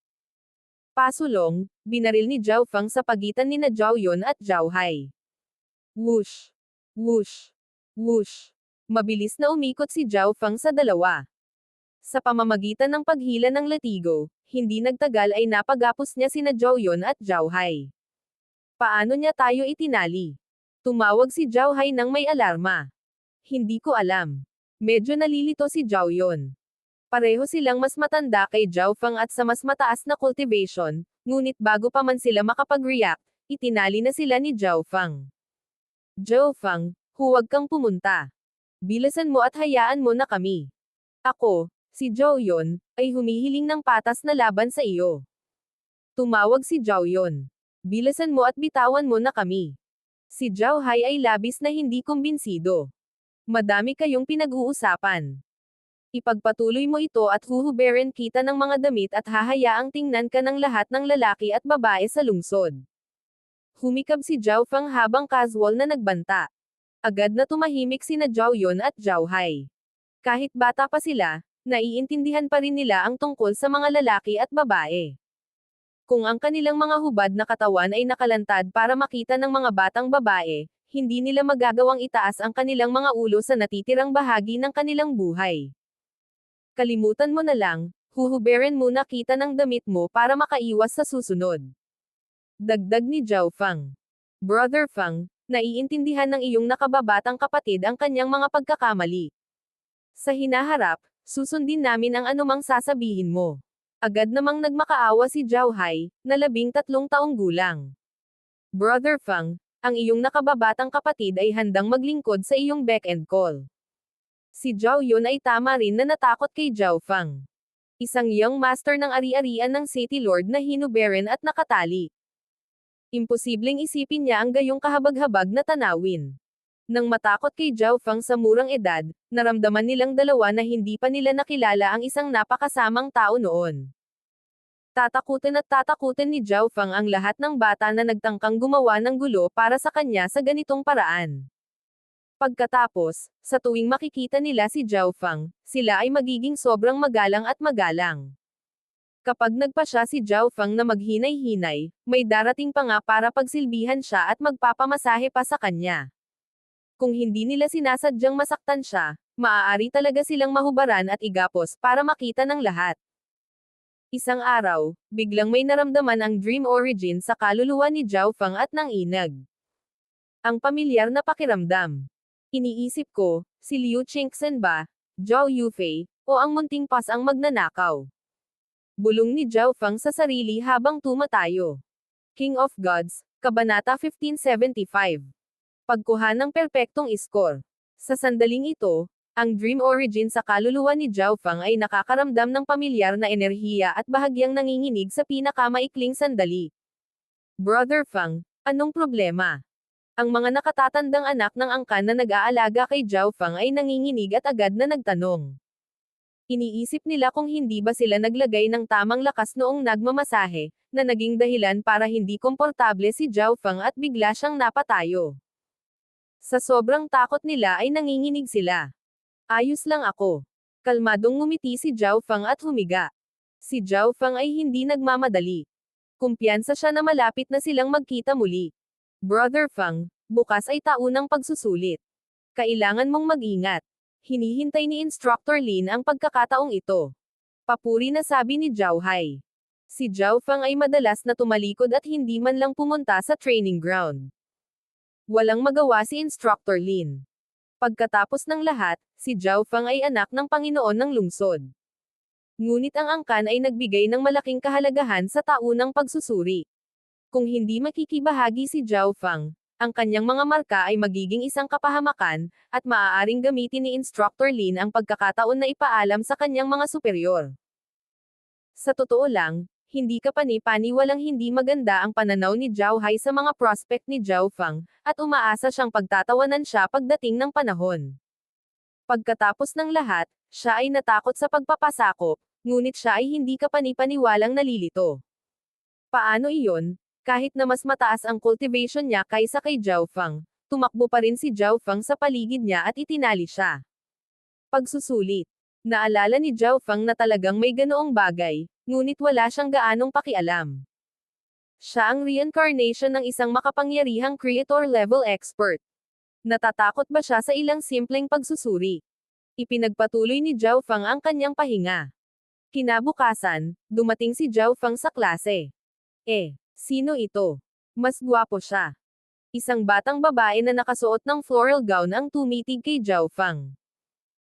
A: Pasulong, binaril ni Zhao Feng sa pagitan nina Zhao Yun at Zhao Hai. Whoosh! Whoosh! Whoosh! Mabilis na umikot si Zhao Feng sa dalawa. Sa pamamagitan ng paghila ng latigo, hindi nagtagal ay napagapos niya sina Zhao Yun at Zhao Hai. Paano niya tayo itinali? Tumawag si Zhao Hai nang may alarma. Hindi ko alam. Medyo nalilito si Zhao Yun. Pareho silang mas matanda kay Zhao Feng at sa mas mataas na cultivation, ngunit bago pa man sila makapag-react, itinali na sila ni Zhao Feng. Zhao Feng, huwag kang pumunta. Bilisan mo at hayaan mo na kami. Ako, si Zhao Yun, ay humihiling ng patas na laban sa iyo. Tumawag si Zhao Yun. Bilisan mo at bitawan mo na kami. Si Zhao Hai ay labis na hindi kumbinsido. Madami kayong pinag-uusapan. Ipagpatuloy mo ito at huhuberin kita ng mga damit at hahayaang tingnan ka ng lahat ng lalaki at babae sa lungsod. Humikab si Zhao Feng habang casual na nagbanta. Agad na tumahimik sina Zhao Yun at Zhao Hai. Kahit bata pa sila, naiintindihan pa rin nila ang tungkol sa mga lalaki at babae. Kung ang kanilang mga hubad na katawan ay nakalantad para makita ng mga batang babae, hindi nila magagawang itaas ang kanilang mga ulo sa natitirang bahagi ng kanilang buhay. Kalimutan mo na lang, huhuberin muna kita ng damit mo para makaiwas sa susunod. Dagdag ni Zhao Feng. Brother Fang, naiintindihan ng iyong nakababatang kapatid ang kanyang mga pagkakamali. Sa hinaharap, susundin namin ang anumang sasabihin mo. Agad namang nagmakaawa si Zhao Hai, na 13 taong gulang. Brother Fang, ang iyong nakababatang kapatid ay handang maglingkod sa iyong beck and call. Si Zhao Yun ay tama rin na natakot kay Zhao Fang. Isang young master ng ari-arian ng City Lord na hinuberan at nakatali. Imposibleng isipin niya ang gayong kahabag-habag na tanawin. Nang matakot kay Zhao Fang sa murang edad, naramdaman nilang dalawa na hindi pa nila nakilala ang isang napakasamang tao noon. Tatakutin ni Zhao Fang ang lahat ng bata na nagtangkang gumawa ng gulo para sa kanya sa ganitong paraan. Pagkatapos, sa tuwing makikita nila si Zhao Fang, sila ay magiging sobrang magalang at magalang. Kapag nagpasya si Zhao Fang na maghinay-hinay, may darating pa nga para pagsilbihan siya at magpapamasahe pa sa kanya. Kung hindi nila sinasadyang masaktan siya, maaari talaga silang mahubaran at igapos para makita ng lahat. Isang araw, biglang may naramdaman ang dream origin sa kaluluwa ni Zhao Fang at ng inag. Ang pamilyar na pakiramdam. Iniisip ko, si Liu Qingxen ba, Zhao Yufei, o ang munting pas ang magnanakaw. Bulong ni Zhao Fang sa sarili habang tumatayo. King of Gods, Kabanata 1575. Pagkuha ng perpektong score. Sa sandaling ito, ang dream origin sa kaluluwa ni Zhao Fang ay nakakaramdam ng pamilyar na enerhiya at bahagyang nanginginig sa pinakamaikling sandali. Brother Fang, anong problema? Ang mga nakatatandang anak ng angkan na nag-aalaga kay Zhao Fang ay nanginginig at agad na nagtanong. Iniisip nila kung hindi ba sila naglagay ng tamang lakas noong nagmamasahe, na naging dahilan para hindi komportable si Zhao Fang at bigla siyang napatayo. Sa sobrang takot nila ay nanginginig sila. Ayos lang ako. Kalmadong ngumiti si Zhao Fang at humiga. Si Zhao Fang ay hindi nagmamadali. Kumpiyansa siya na malapit na silang magkita muli. Brother Fang, bukas ay taunang pagsusulit. Kailangan mong mag-ingat. Hinihintay ni Instructor Lin ang pagkakataong ito. Papuri na sabi ni Zhao Hai. Si Zhao Fang ay madalas na tumalikod at hindi man lang pumunta sa training ground. Walang magawa si Instructor Lin. Pagkatapos ng lahat, si Zhao Fang ay anak ng Panginoon ng lungsod. Ngunit ang angkan ay nagbigay ng malaking kahalagahan sa taunang pagsusuri. Kung hindi makikibahagi si Zhao Fang, ang kanyang mga marka ay magiging isang kapahamakan, at maaaring gamitin ni Instructor Lin ang pagkakataon na ipaalam sa kanyang mga superior. Sa totoo lang, hindi kapani-paniwalang hindi maganda ang pananaw ni Zhao Hai sa mga prospect ni Zhao Fang, at umaasa siyang pagtatawanan siya pagdating ng panahon. Pagkatapos ng lahat, siya ay natakot sa pagpapasakop, ngunit siya ay hindi kapani-paniwalang nalilito. Paano iyon? Kahit na mas mataas ang cultivation niya kaysa kay Zhao Fang, tumakbo pa rin si Zhao Fang sa paligid niya at itinali siya. Pagsusulit. Naalala ni Zhao Fang na talagang may ganoong bagay, ngunit wala siyang gaanong pakialam. Siya ang reincarnation ng isang makapangyarihang creator-level expert. Natatakot ba siya sa ilang simpleng pagsusuri? Ipinagpatuloy ni Zhao Fang ang kanyang pahinga. Kinabukasan, dumating si Zhao Fang sa klase. Sino ito? Mas gwapo siya. Isang batang babae na nakasuot ng floral gown ang tumitig kay Zhao Fang.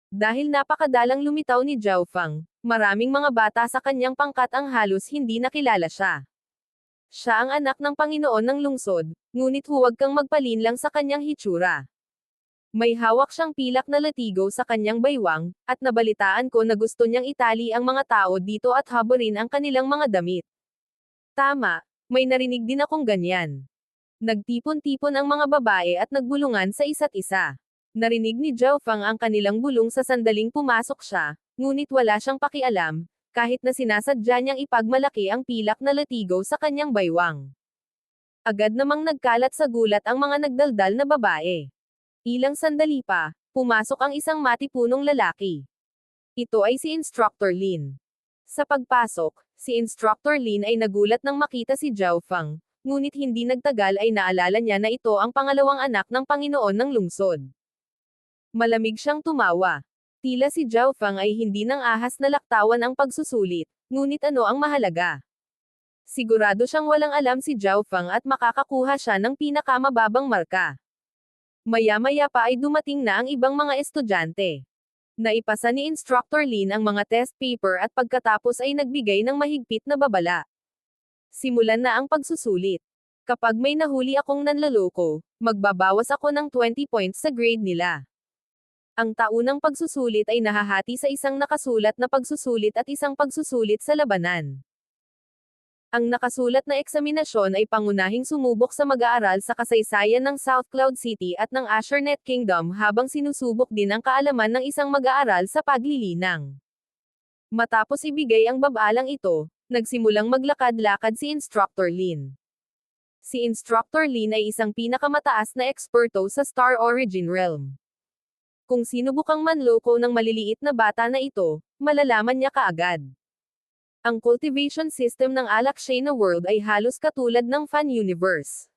A: Dahil napakadalang lumitaw ni Zhao Fang, maraming mga bata sa kanyang pangkat ang halos hindi nakilala siya. Siya ang anak ng Panginoon ng lungsod, ngunit huwag kang magpalinlang sa kanyang hitsura. May hawak siyang pilak na latigo sa kanyang baywang, at nabalitaan ko na gusto niyang itali ang mga tao dito at haburin ang kanilang mga damit. Tama. May narinig din akong ganyan. Nagtipon-tipon ang mga babae at nagbulungan sa isa't isa. Narinig ni Zhao Fang ang kanilang bulong sa sandaling pumasok siya, ngunit wala siyang pakialam, kahit na sinasadya niyang ipagmalaki ang pilak na latigo sa kanyang baywang. Agad namang nagkalat sa gulat ang mga nagdaldal na babae. Ilang sandali pa, pumasok ang isang matipunong lalaki. Ito ay si Instructor Lin. Sa pagpasok, si Instructor Lin ay nagulat nang makita si Zhao Fang, ngunit hindi nagtagal ay naalala niya na ito ang pangalawang anak ng Panginoon ng lungsod. Malamig siyang tumawa. Tila si Zhao Fang ay hindi nang ahas na laktawan ang pagsusulit, ngunit ano ang mahalaga? Sigurado siyang walang alam si Zhao Feng at makakakuha siya ng pinakamababang marka. Maya-maya pa ay dumating na ang ibang mga estudyante. Naipasa ni Instructor Lin ang mga test paper at pagkatapos ay nagbigay ng mahigpit na babala. Simulan na ang pagsusulit. Kapag may nahuli akong nanloloko, magbabawas ako ng 20 points sa grade nila. Ang taunang pagsusulit ay nahahati sa isang nakasulat na pagsusulit at isang pagsusulit sa labanan. Ang nakasulat na eksaminasyon ay pangunahing sumubok sa mag-aaral sa kasaysayan ng South Cloud City at ng Ashernet Kingdom habang sinusubok din ang kaalaman ng isang mag-aaral sa paglilinang. Matapos ibigay ang babalang ito, nagsimulang maglakad-lakad si Instructor Lin. Si Instructor Lin ay isang pinakamataas na eksperto sa Star Origin Realm. Kung sinubukang manloko ng maliliit na bata na ito, malalaman niya kaagad. Ang cultivation system ng Alakshana World ay halos katulad ng Fan Universe.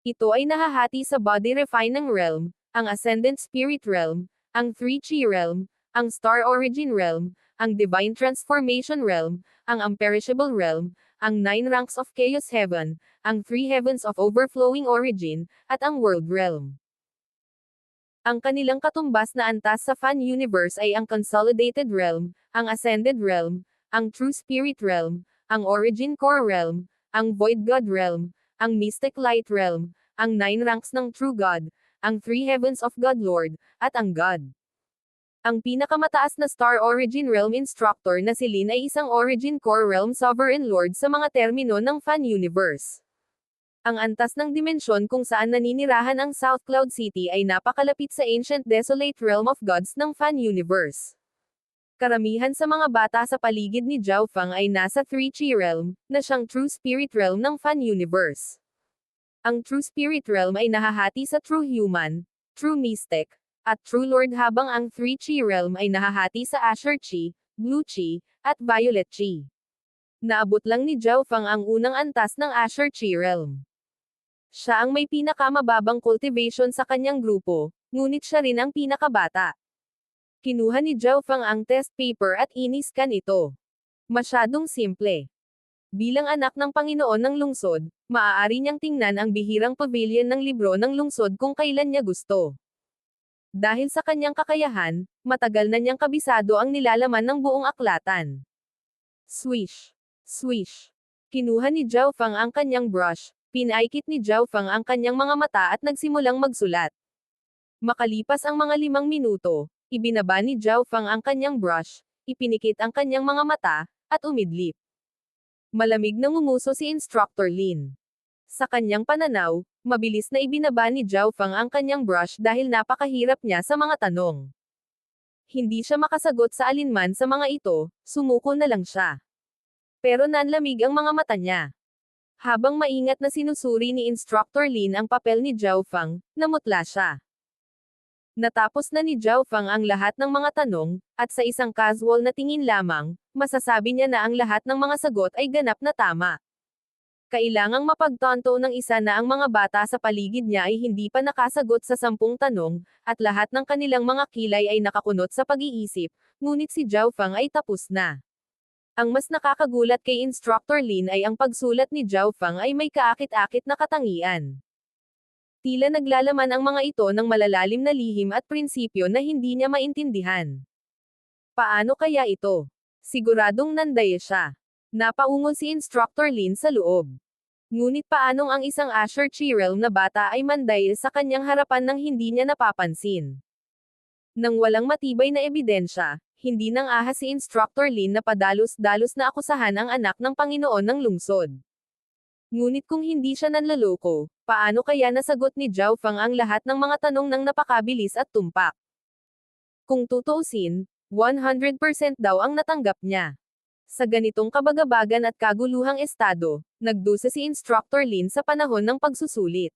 A: Ito ay nahahati sa Body Refining Realm, ang Ascendant Spirit Realm, ang 3 Chi Realm, ang Star Origin Realm, ang Divine Transformation Realm, ang Imperishable Realm, ang 9 Ranks of Chaos Heaven, ang 3 Heavens of Overflowing Origin, at ang World Realm. Ang kanilang katumbas na antas sa Fan Universe ay ang Consolidated Realm, ang Ascended Realm, ang True Spirit Realm, ang Origin Core Realm, ang Void God Realm, ang Mystic Light Realm, ang 9 Ranks ng True God, ang 3 Heavens of God Lord, at ang God. Ang pinakamataas na Star Origin Realm Instructor na si Lin ay isang Origin Core Realm Sovereign Lord sa mga termino ng Fan Universe. Ang antas ng dimensyon kung saan naninirahan ang South Cloud City ay napakalapit sa Ancient Desolate Realm of Gods ng Fan Universe. Karamihan sa mga bata sa paligid ni Zhao Feng ay nasa 3 Chi Realm, na siyang True Spirit Realm ng Fan Universe. Ang True Spirit Realm ay nahahati sa True Human, True Mystic, at True Lord habang ang 3 Chi Realm ay nahahati sa Asher Chi, Blue Chi, at Violet Chi. Naabot lang ni Zhao Feng ang unang antas ng Asher Chi Realm. Siya ang may pinakamababang cultivation sa kanyang grupo, ngunit siya rin ang pinakabata. Kinuha ni Zhao Feng ang test paper at iniskan ito. Masyadong simple. Bilang anak ng Panginoon ng lungsod, maaari niyang tingnan ang bihirang pavilion ng libro ng lungsod kung kailan niya gusto. Dahil sa kanyang kakayahan, matagal na niyang kabisado ang nilalaman ng buong aklatan. Swish. Swish. Kinuha ni Zhao Feng ang kanyang brush, pinaikit ni Zhao Feng ang kanyang mga mata at nagsimulang magsulat. Makalipas ang mga 5 minuto, ibinaba ni Zhao Feng ang kanyang brush, ipinikit ang kanyang mga mata, at umidlip. Malamig na ngumuso si Instructor Lin. Sa kanyang pananaw, mabilis na ibinaba ni Zhao Feng ang kanyang brush dahil napakahirap niya sa mga tanong. Hindi siya makasagot sa alinman sa mga ito, sumuko na lang siya. Pero nanlamig ang mga mata niya. Habang maingat na sinusuri ni Instructor Lin ang papel ni Zhao Feng, namutla siya. Natapos na ni Zhao Feng ang lahat ng mga tanong, at sa isang casual na tingin lamang, masasabi niya na ang lahat ng mga sagot ay ganap na tama. Kailangang mapagtanto ng isa na ang mga bata sa paligid niya ay hindi pa nakasagot sa 10 tanong, at lahat ng kanilang mga kilay ay nakakunot sa pag-iisip, ngunit si Zhao Feng ay tapos na. Ang mas nakakagulat kay Instructor Lin ay ang pagsulat ni Zhao Feng ay may kaakit-akit na katangian. Tila naglalaman ang mga ito ng malalalim na lihim at prinsipyo na hindi niya maintindihan. Paano kaya ito? Siguradong nandaya siya. Napaungol si Instructor Lin sa loob. Ngunit paanong ang isang Asher Chi Realm na bata ay mandaya sa kanyang harapan nang hindi niya napapansin? Nang walang matibay na ebidensya, hindi nang ahas si Instructor Lin na padalos-dalos na akusahan ang anak ng Panginoon ng lungsod. Ngunit kung hindi siya nanloloko, paano kaya nasagot ni Zhao Feng ang lahat ng mga tanong ng napakabilis at tumpak? Kung tutuusin, 100% daw ang natanggap niya. Sa ganitong kabagabagan at kaguluhang estado, nagdusa si Instructor Lin sa panahon ng pagsusulit.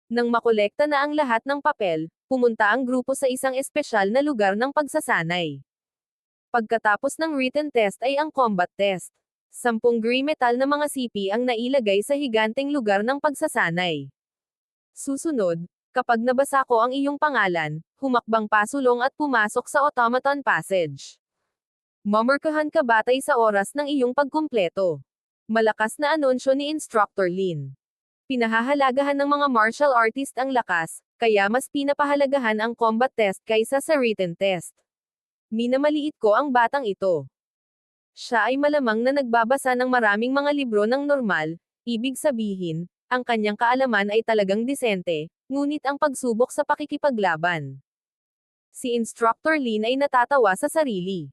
A: Nang makolekta na ang lahat ng papel, pumunta ang grupo sa isang espesyal na lugar ng pagsasanay. Pagkatapos ng written test ay ang combat test. 10 gray metal na mga sipi ang nailagay sa higanteng lugar ng pagsasanay. Susunod, kapag nabasa ko ang iyong pangalan, humakbang pasulong at pumasok sa automaton passage. Mamarkahan ka batay sa oras ng iyong pagkumpleto. Malakas na anunsyo ni Instructor Lin. Pinahahalagahan ng mga martial artist ang lakas, kaya mas pinapahalagahan ang combat test kaysa sa written test. Minamaliit ko ang batang ito. Siya ay malamang na nagbabasa ng maraming mga libro ng normal, ibig sabihin, ang kanyang kaalaman ay talagang disente, ngunit ang pagsubok sa pakikipaglaban. Si Instructor Lin ay natatawa sa sarili.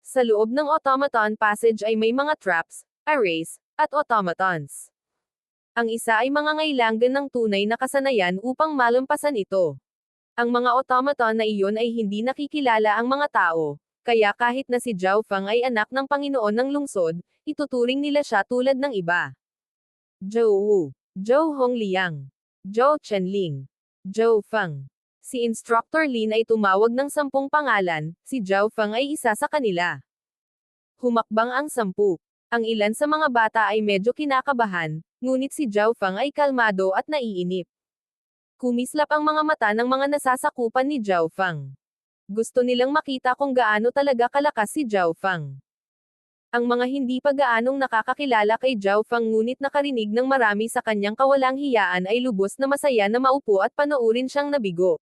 A: Sa loob ng automaton passage ay may mga traps, arrays, at automatons. Ang isa ay mangangailangan ng tunay na kasanayan upang malampasan ito. Ang mga automaton na iyon ay hindi nakikilala ang mga tao, kaya kahit na si Zhao Feng ay anak ng Panginoon ng lungsod, ituturing nila siya tulad ng iba. Zhou Wu, Zhou Hongliang, Zhou Chenling, Zhou Feng. Si Instructor Lin ay tumawag ng 10 pangalan, si Zhao Feng ay isa sa kanila. Humakbang ang 10. Ang ilan sa mga bata ay medyo kinakabahan, ngunit si Zhao Feng ay kalmado at naiinip. Kumislap ang mga mata ng mga nasasakupan ni Zhao Feng. Gusto nilang makita kung gaano talaga kalakas si Zhao Feng. Ang mga hindi pa gaanong nakakakilala kay Zhao Feng ngunit nakarinig ng marami sa kanyang kawalang hiyaan ay lubos na masaya na maupo at panoorin siyang nabigo.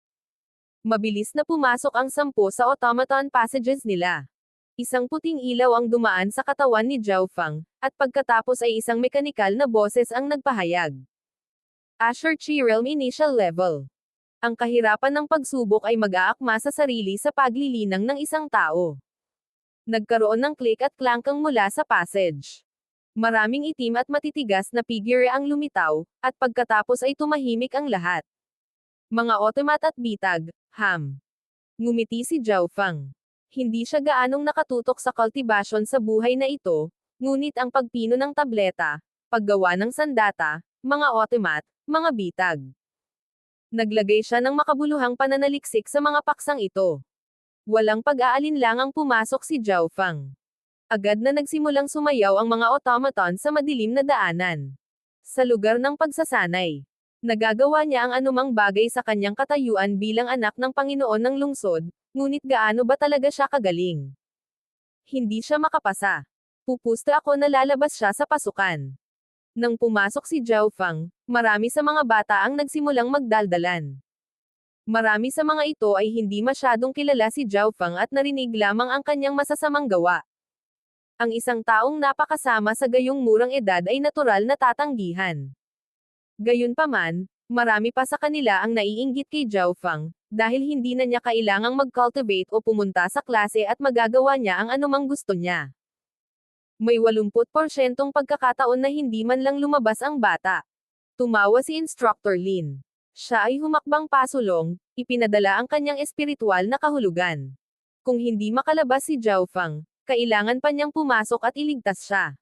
A: Mabilis na pumasok ang 10 sa automaton passages nila. Isang puting ilaw ang dumaan sa katawan ni Zhao Feng, at pagkatapos ay isang mekanikal na boses ang nagpahayag. Asher Chi Realm Initial Level. Ang kahirapan ng pagsubok ay mag-aakma sa sarili sa paglilinang ng isang tao. Nagkaroon ng click at clankang mula sa passage. Maraming itim at matitigas na figure ang lumitaw, at pagkatapos ay tumahimik ang lahat. Mga automat at bitag, ham. Ngumiti si Zhao Feng. Hindi siya gaanong nakatutok sa cultivation sa buhay na ito, ngunit ang pagpino ng tableta, paggawa ng sandata, mga automat, mga bitag. Naglagay siya ng makabuluhang pananaliksik sa mga paksang ito. Walang pag-aalinlangang pumasok si Zhao Feng. Agad na nagsimulang sumayaw ang mga automaton sa madilim na daanan. Sa lugar ng pagsasanay, nagagawa niya ang anumang bagay sa kanyang katayuan bilang anak ng Panginoon ng lungsod, ngunit gaano ba talaga siya kagaling? Hindi siya makapasa. Pupusta ako na lalabas siya sa pasukan. Nang pumasok si Zhao Feng, marami sa mga bata ang nagsimulang magdaldalan. Marami sa mga ito ay hindi masyadong kilala si Zhao Feng at narinig lamang ang kanyang masasamang gawa. Ang isang taong napakasama sa gayong murang edad ay natural na tatanggihan. Gayunpaman, marami pa sa kanila ang naiinggit kay Zhao Feng, dahil hindi na niya kailangang mag-cultivate o pumunta sa klase at magagawa niya ang anumang gusto niya. May 80% pagkakataon na hindi man lang lumabas ang bata. Tumawa si Instructor Lin. Siya ay humakbang pasulong, ipinadala ang kanyang espiritual na kahulugan. Kung hindi makalabas si Zhao Feng, kailangan pa niyang pumasok at iligtas siya.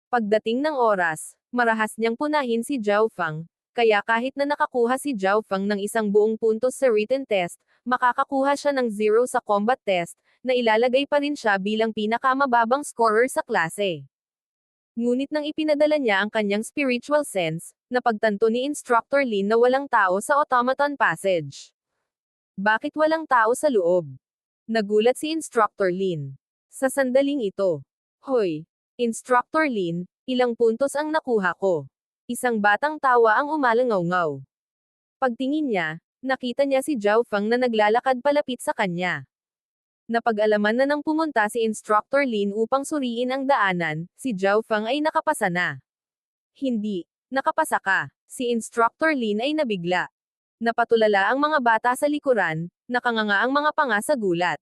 A: Pagdating ng oras, marahas niyang punahin si Zhao Feng, kaya kahit na nakakuha si Zhao Feng ng isang buong puntos sa written test, makakakuha siya ng 0 sa combat test, na ilalagay pa rin siya bilang pinakamababang scorer sa klase. Ngunit nang ipinadala niya ang kanyang spiritual sense, napagtanto ni Instructor Lin na walang tao sa automaton passage. Bakit walang tao sa loob? Nagulat si Instructor Lin. Sa sandaling ito. Hoy, Instructor Lin, ilang puntos ang nakuha ko? Isang batang tawa ang umalangaw-ngaw. Pagtingin niya, nakita niya si Zhao Feng na naglalakad palapit sa kanya. Napag-alaman na nang pumunta si Instructor Lin upang suriin ang daanan, si Zhao Feng ay nakapasa na. Hindi, nakapasa ka. Si Instructor Lin ay nabigla. Napatulala ang mga bata sa likuran, nakanganga ang mga panga sa gulat.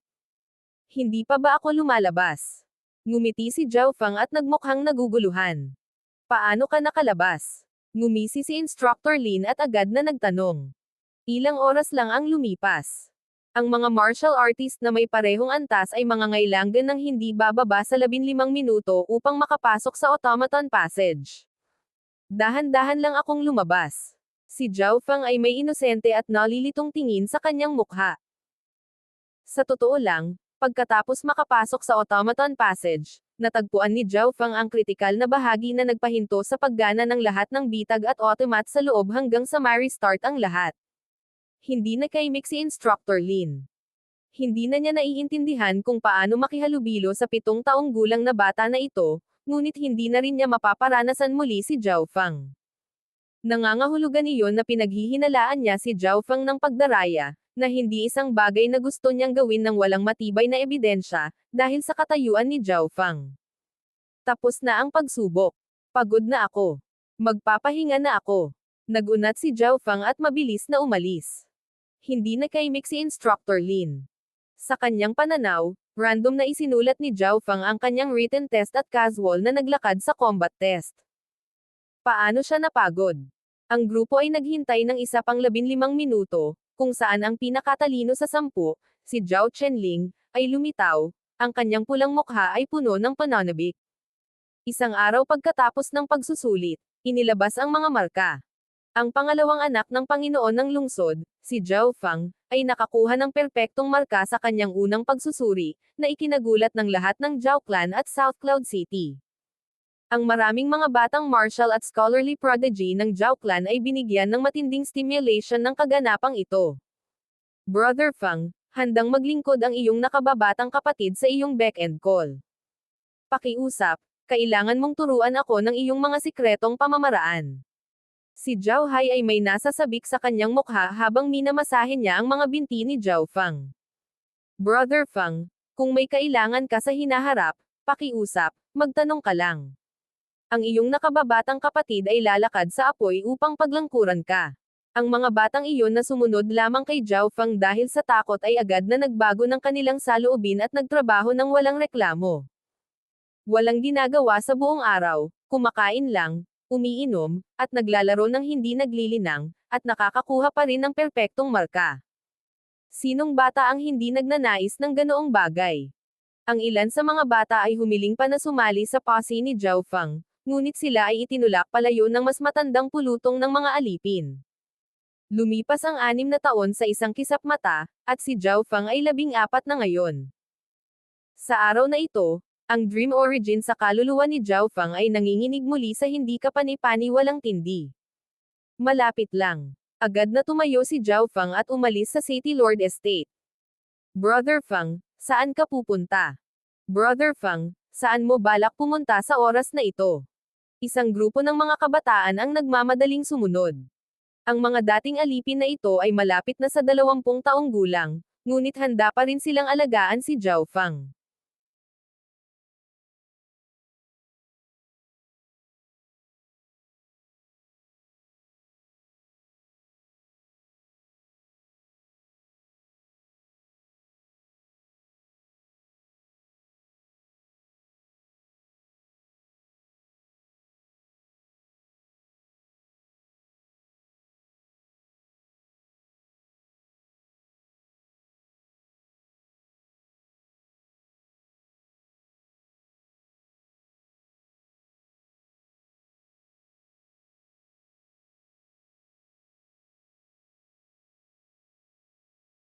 A: Hindi pa ba ako lumalabas? Ngumiti si Zhao Feng at nagmukhang naguguluhan. Paano ka nakalabas? Ngumisi si Instructor Lin at agad na nagtanong. Ilang oras lang ang lumipas. Ang mga martial artist na may parehong antas ay mangangailangan ng hindi bababa sa 15 minuto upang makapasok sa automaton passage. Dahan-dahan lang akong lumabas. Si Zhao Feng ay may inosente at nalilitong tingin sa kanyang mukha. Sa totoo lang, pagkatapos makapasok sa automaton passage, natagpuan ni Zhao Feng ang kritikal na bahagi na nagpahinto sa paggana ng lahat ng bitag at automat sa loob hanggang sa ma-restart ang lahat. Hindi nakaimik si Instructor Lin. Hindi na niya naiintindihan kung paano makihalubilo sa 7 taong gulang na bata na ito, ngunit hindi na rin niya mapaparanasan muli si Zhao Fang. Nangangahulugan iyon na pinaghihinalaan niya si Zhao Fang ng pagdaraya, na hindi isang bagay na gusto niyang gawin ng walang matibay na ebidensya, dahil sa katayuan ni Zhao Fang. Tapos na ang pagsubok. Pagod na ako. Magpapahinga na ako. Nagunat si Zhao Fang at mabilis na umalis. Hindi nakaimik si Instructor Lin. Sa kanyang pananaw, random na isinulat ni Zhao Fang ang kanyang written test at casual na naglakad sa combat test. Paano siya napagod? Ang grupo ay naghintay ng isa pang 15 minuto, kung saan ang pinakatalino sa 10, si Zhao Chenling, ay lumitaw, ang kanyang pulang mukha ay puno ng pananabik. Isang araw pagkatapos ng pagsusulit, inilabas ang mga marka. Ang pangalawang anak ng Panginoon ng Lungsod, si Zhao Fang, ay nakakuha ng perpektong marka sa kanyang unang pagsusuri, na ikinagulat ng lahat ng Zhao Clan at South Cloud City. Ang maraming mga batang martial at scholarly prodigy ng Zhao Clan ay binigyan ng matinding stimulation ng kaganapang ito. Brother Fang, handang maglingkod ang iyong nakababatang kapatid sa iyong back and call. Pakiusap, kailangan mong turuan ako ng iyong mga sikretong pamamaraan. Si Zhao Hai ay may nasasabik sa kanyang mukha habang minamasahe niya ang mga binti ni Zhao Fang. Brother Fang, kung may kailangan ka sa hinaharap, pakiusap, magtanong ka lang. Ang iyong nakababatang kapatid ay lalakad sa apoy upang paglangkuran ka. Ang mga batang iyon na sumunod lamang kay Zhao Fang dahil sa takot ay agad na nagbago ng kanilang saloobin at nagtrabaho ng walang reklamo. Walang ginagawa sa buong araw, kumakain lang, umiinom, at naglalaro ng hindi naglilinang, at nakakakuha pa rin ng perpektong marka. Sinong bata ang hindi nagnanais ng ganoong bagay? Ang ilan sa mga bata ay humiling pa na sumali sa posse ni Zhao Fang, ngunit sila ay itinulak palayo ng mas matandang pulutong ng mga alipin. Lumipas ang 6 na taon sa isang kisap mata, at si Zhao Fang ay 14 na ngayon. Sa araw na ito, ang dream origin sa kaluluwa ni Zhao Fang ay nanginginig muli sa hindi kapani-paniwalang tindi. Malapit lang. Agad na tumayo si Zhao Fang at umalis sa City Lord Estate. Brother Fang, saan ka pupunta? Brother Fang, saan mo balak pumunta sa oras na ito? Isang grupo ng mga kabataan ang nagmamadaling sumunod. Ang mga dating alipin na ito ay malapit na sa 20 taong gulang, ngunit handa pa rin silang alagaan si Zhao Fang.